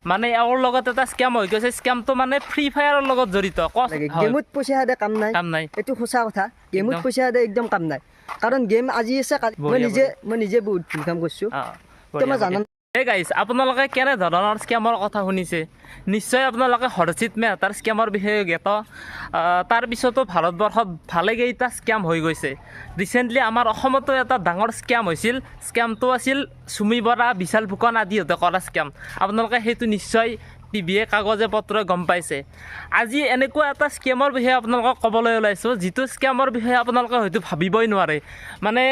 মানে এওঁৰ লগত এটা স্কেম হৈ গৈছে স্কেমটো মানে ফ্ৰী ফায়াৰৰ লগত জড়িত গেমত পইচা দে কাম নাই এইটো সঁচা কথা গেমত পইচা দে একদম কাম নাই কাৰণ গেম আজি আছে মই নিজে বহুত ভুল কাম কৰিছো মই জানো হে গাইছ আপোনালোকে কেনে ধৰণৰ স্কেমৰ কথা শুনিছে নিশ্চয় আপোনালোকে হৰজিত মেহতাৰ স্কেমৰ বিষয়ে জ্ঞাত তাৰপিছতো ভাৰতবৰ্ষত ভালেকেইটা স্কেম হৈ গৈছে ৰিচেণ্টলি আমাৰ অসমতো এটা ডাঙৰ স্কেম হৈছিল স্কেমটো আছিল চুমি বৰা বিশাল ফুকন আদিহঁতে কৰা স্কেম আপোনালোকে সেইটো নিশ্চয় টিভিয়ে কাগজে পত্ৰই গম পাইছে আজি এনেকুৱা এটা স্কেমৰ বিষয়ে আপোনালোকক ক'বলৈ ওলাইছোঁ যিটো স্কেমৰ বিষয়ে আপোনালোকে হয়তো ভাবিবই নোৱাৰে মানে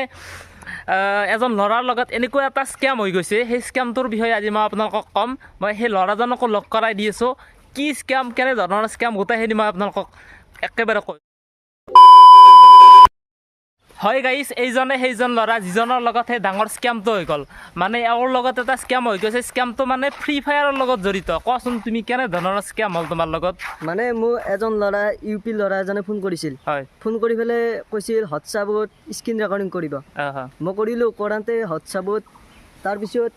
এজন ল'ৰাৰ লগত এনেকুৱা এটা স্কেম হৈ গৈছে সেই স্কেমটোৰ বিষয়ে আজি মই আপোনালোকক ক'ম মই সেই ল'ৰাজনকো লগ কৰাই দি আছোঁ কি স্কেম কেনেধৰণৰ স্কেম গোটেইখিনি মই আপোনালোকক একেবাৰে কৈ হয় গাইছ এইজনে সেইজন ল'ৰা যিজনৰ লগত সেই ডাঙৰ স্কেমটো হৈ গ'ল মানে এওঁৰ লগত এটা স্কেম হৈ গৈছে স্কেমটো মানে ফ্ৰী ফায়াৰৰ লগত জড়িত কোৱাচোন তুমি কেনেধৰণৰ স্কেম হ'ল তোমাৰ লগত মানে মোৰ এজন ল'ৰা ইউপি ল'ৰা এজনে ফোন কৰিছিল হয় ফোন কৰি পেলাই কৈছিল হোৱাটছআপত স্ক্ৰীণ ৰেকৰ্ডিং কৰিব মই কৰিলোঁ কৰোঁতে হোৱাটছআপত তাৰপিছত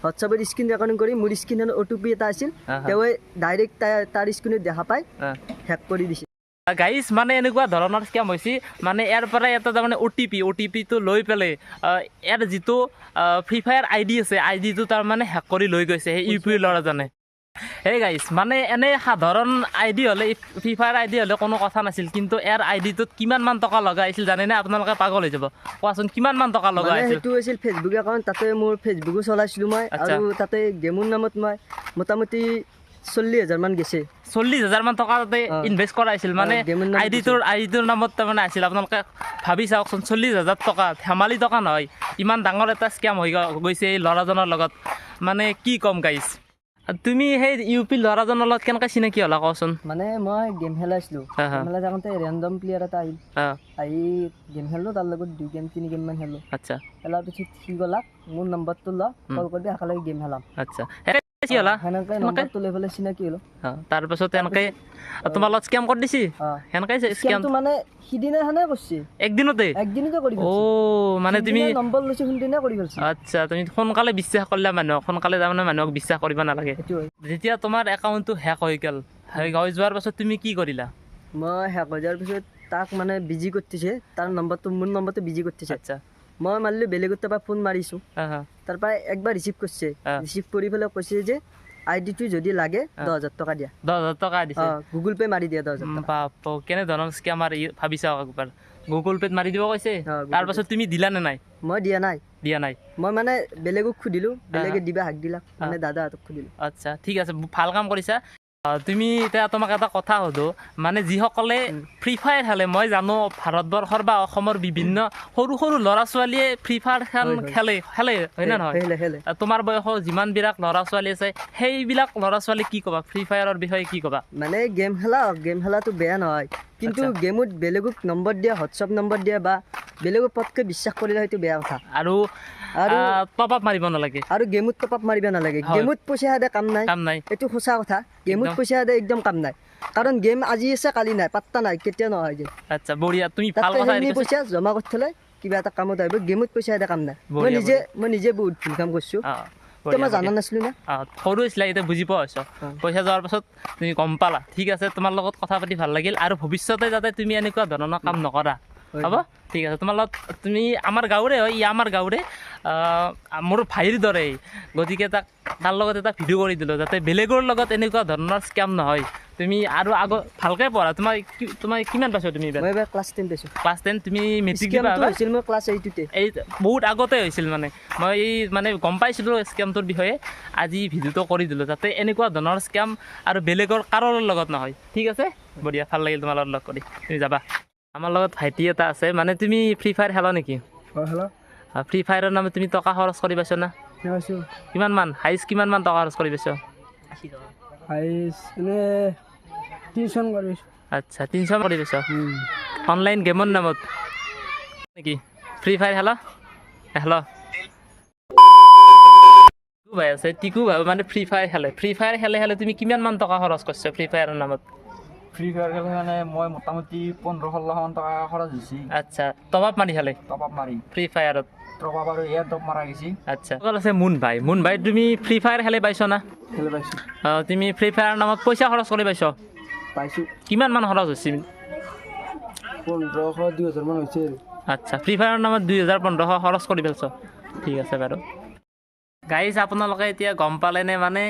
হোৱাটছআপত স্ক্ৰীণ ৰেকৰ্ডিং কৰি মোৰ স্ক্ৰীণত OTP এটা আছিল তেওঁৱে ডাইৰেক্ট তাৰ স্ক্ৰীণত দেখা পাই হেক কৰি দিছিল গাইজ মানে এনেকুৱা ধৰণৰ স্কেম হৈছে মানে ইয়াৰ পৰা এটা তাৰমানে অ'টিপিটো লৈ পেলাই ইয়াৰ যিটো ফ্ৰী ফায়াৰ ID আছে IDটো তাৰমানে হেক কৰি লৈ গৈছে সেই ইউপি ল'ৰাজনে সেই গাইজ মানে এনে সাধাৰণ ID হ'লে ফ্ৰী ফায়াৰ ID হ'লে কোনো কথা নাছিল কিন্তু ইয়াৰ IDটোত কিমানমান টকা লগা আহিছিল জানেনে আপোনালোকে পাগল হৈ যাব কোৱাচোন কিমানমান টকা লগা আহিছিল সেইটো আছিল ফেচবুক একাউণ্ট তাতে মোৰ ফেচবুকো চলাইছিলোঁ মই আৰু তাতে গেমৰ নামত মই মোটামুটি 40,000 মান গৈছে 40,000 মান টকা তাতে ইনভেষ্ট কৰাইছিল মানে আইডিটোৰ নামত তাৰমানে আছিল আপোনালোকে ভাবি চাওকচোন 40,000 টকা ধেমালি টকা নহয় ইমান ডাঙৰ এটা স্কেম হৈ গৈছে এই ল'ৰাজনৰ লগত মানে কি ক'ম গাইছ তুমি সেই ইউপি ল'ৰাজনৰ লগত কেনেকৈ চিনাকি হ'লা কচোন মানে মই গেম খেলাইছিলোঁ খেলা থাকোঁতে ৰেণ্ডম প্লেয়াৰ এটা আহিল আহি গেম খেলিলোঁ তাৰ লগত 2 গেম 3 গেম মান খেলোঁ আচ্ছা খেলাৰ পিছত সি গ'লাক মোৰ নম্বৰটো ল কল কৰি একেলগে গেম খেলাম আচ্ছা তাৰপিছত এনেকৈ তোমাৰ লগত স্কেম কৰি দিছি সেনেকৈ স্কেমটো মানে সিদিনাখনে কৰিছে একদিনতে কৰি মানে তুমি নম্বৰ লৈছে সিদিনা কৰি পেলাইছে আচ্ছা তুমি সোনকালে বিশ্বাস কৰিলা মানুহক সোনকালে তাৰমানে মানুহক বিশ্বাস কৰিব নালাগে যেতিয়া তোমাৰ একাউণ্টটো হেক হৈ গ'ল হেক হৈ যোৱাৰ পাছত তুমি কি কৰিলা মই হেক হৈ যোৱাৰ পিছত তাক মানে বিজি কৰিছে তাৰ নম্বৰটো মোৰ নম্বৰটো বিজি কৰিছে আচ্ছা মই মাৰিলোঁ বেলেগৰ পৰা ফোন মাৰিছোঁ তাৰপৰা একবাৰ ৰিচিভ কৰিছে ৰিচিভ কৰি পেলাই কৈছে যে আইডিটো যদি লাগে 10,000 টকা দিয়া 10,000 টকা দিছে গুগল পে' মাৰি দিয়া 10,000 টকা কেনেধৰণৰ স্কেমাৰ ভাবি চাওক একবাৰ গুগল পে'ত মাৰি দিব কৈছে তাৰপাছত তুমি দিলা নে নাই মই দিয়া নাই মই মানে বেলেগক সুধিলোঁ বেলেগে দিবা হাক দিলাক মানে দাদাহঁতক সুধিলোঁ আচ্ছা ঠিক আছে ভাল কাম কৰিছা তুমি এতিয়া তোমাক এটা কথা সোধোঁ মানে যিসকলে ফ্ৰী ফায়াৰ খেলে মই জানো ভাৰতবৰ্ষৰ বা অসমৰ বিভিন্ন সৰু সৰু ল'ৰা ছোৱালীয়ে ফ্ৰী ফায়াৰ খেলে হয় নে নহয় তোমাৰ বয়সৰ যিমানবিলাক ল'ৰা ছোৱালী আছে সেইবিলাক ল'ৰা ছোৱালী কি ক'বা ফ্ৰী ফায়াৰৰ বিষয়ে কি ক'বা মানে গেম খেলাটো বেয়া নহয় কিন্তু গেমত বেলেগক নম্বৰ দিয়া হোৱাটছআপ নম্বৰ দিয়া বা বেলেগক পটকৈ বিশ্বাস কৰিলে সেইটো বেয়া কথা আৰু টপ আপ মাৰিব নালাগে আৰু গেমত টপ আপ মাৰিব নালাগে গেমত পইচা দে কাম নাই এইটো সঁচা কথা গেমত পইচা দে একদম কাম নাই কাৰণ গেম আজি আছে কালি নাই পাত্তা নাই কেতিয়া নহয় যে আচ্ছা বঢ়িয়া তুমি ভাল কথা পইচা জমা কৰি থ'লে কিবা এটা কামত আহিব গেমত পইচা দে কাম নাই মই নিজে বহুত ভুল কাম কৰিছোঁ মই জানা নাছিলোঁ না সৰু আছিলা এতিয়া বুজি পোৱা হৈছ পইচা যোৱাৰ পাছত তুমি গম পালা ঠিক আছে তোমাৰ লগত কথা পাতি ভাল লাগিল আৰু ভৱিষ্যতে যাতে তুমি এনেকুৱা ধৰণৰ কাম নকৰা হ'ব ঠিক আছে তোমাৰ লগত তুমি আমাৰ গাঁৱৰে হয় আমাৰ গাঁৱৰে মোৰ ভাইৰ দৰে গতিকে তাৰ লগত এটা ভিডিঅ' কৰি দিলোঁ যাতে বেলেগৰ লগত এনেকুৱা ধৰণৰ স্কেম নহয় তুমি আৰু ভালকৈ পঢ়া তোমাৰ কিমান পাইছা তুমি এইবাৰ ক্লাছ 10 পাইছোঁ ক্লাছ 10 তুমি মেট্ৰিক দিবা হৈছিল মই ক্লাছ 8তে বহুত আগতে হৈছিল মই মানে গম পাইছিলোঁ স্কেমটোৰ বিষয়ে আজি ভিডিঅ'টো কৰি দিলোঁ যাতে এনেকুৱা ধৰণৰ স্কেম আৰু বেলেগৰ কাৰোৰ লগত নহয় ঠিক আছে বঢ়িয়া ভাল লাগিল তোমাৰ লগত লগ কৰি তুমি যাবা আমাৰ লগত ভাইটি এটা আছে মানে তুমি ফ্ৰী ফায়াৰ খেলা নেকি ফ্ৰী ফায়াৰৰ নামত তুমি টকা খৰচ কৰি পাইছ না কিমানমান হাইষ্ট কিমানমান টকা খৰচ কৰি পাইছ আচ্ছা 300 কৰি পাইছ অনলাইন গেমৰ নামত নেকি ফ্ৰী ফায়াৰ খেলা ভাই আছে টিকু ভাই মানে ফ্ৰী ফায়াৰ খেলে তুমি কিমানমান টকা খৰচ কৰিছা ফ্ৰী ফায়াৰৰ নামত ফ্ৰী ফায়াৰ খেলে মানে মই মোটামুটি 15-16 মান টকা খৰচ হৈছে আচ্ছা টপ আপ মাৰি খেলে টপ আপ মাৰি ফ্ৰী ফায়াৰত টকা বাৰু এয়াৰ টপ মাৰা গৈছে আচ্ছা অকল আছে মুন ভাই তুমি ফ্ৰী ফায়াৰ খেলি পাইছ না খেলি পাইছোঁ তুমি ফ্ৰী ফায়াৰ নামত পইচা খৰচ কৰি পাইছ পাইছোঁ কিমান মান খৰচ হৈছে 1500-2000 মান হৈছে আৰু আচ্ছা ফ্ৰী ফায়াৰৰ নামত 2000-1500 খৰচ কৰি পেলাইছ ঠিক আছে বাৰু গাইজ আপোনালোকে এতিয়া গম পালেনে মানে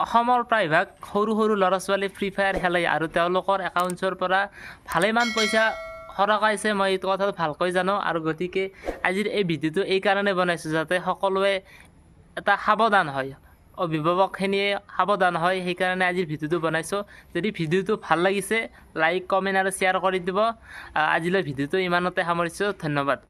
অসমৰ প্ৰায়ভাগ সৰু সৰু ল'ৰা ছোৱালী ফ্ৰী ফায়াৰ খেলে আৰু তেওঁলোকৰ একাউণ্টছৰ পৰা ভালেমান পইচা সৰকাইছে মই এইটো কথাটো ভালকৈ জানো আৰু গতিকে আজিৰ এই ভিডিঅ'টো এই কাৰণে বনাইছোঁ যাতে সকলোৱে এটা সাৱধান হয় অভিভাৱকখিনিয়ে সাৱধান হয় সেইকাৰণে আজিৰ ভিডিঅ'টো বনাইছোঁ যদি ভিডিঅ'টো ভাল লাগিছে লাইক কমেণ্ট আৰু শ্বেয়াৰ কৰি দিব আজিলৈ ভিডিঅ'টো ইমানতে সামৰিছোঁ ধন্যবাদ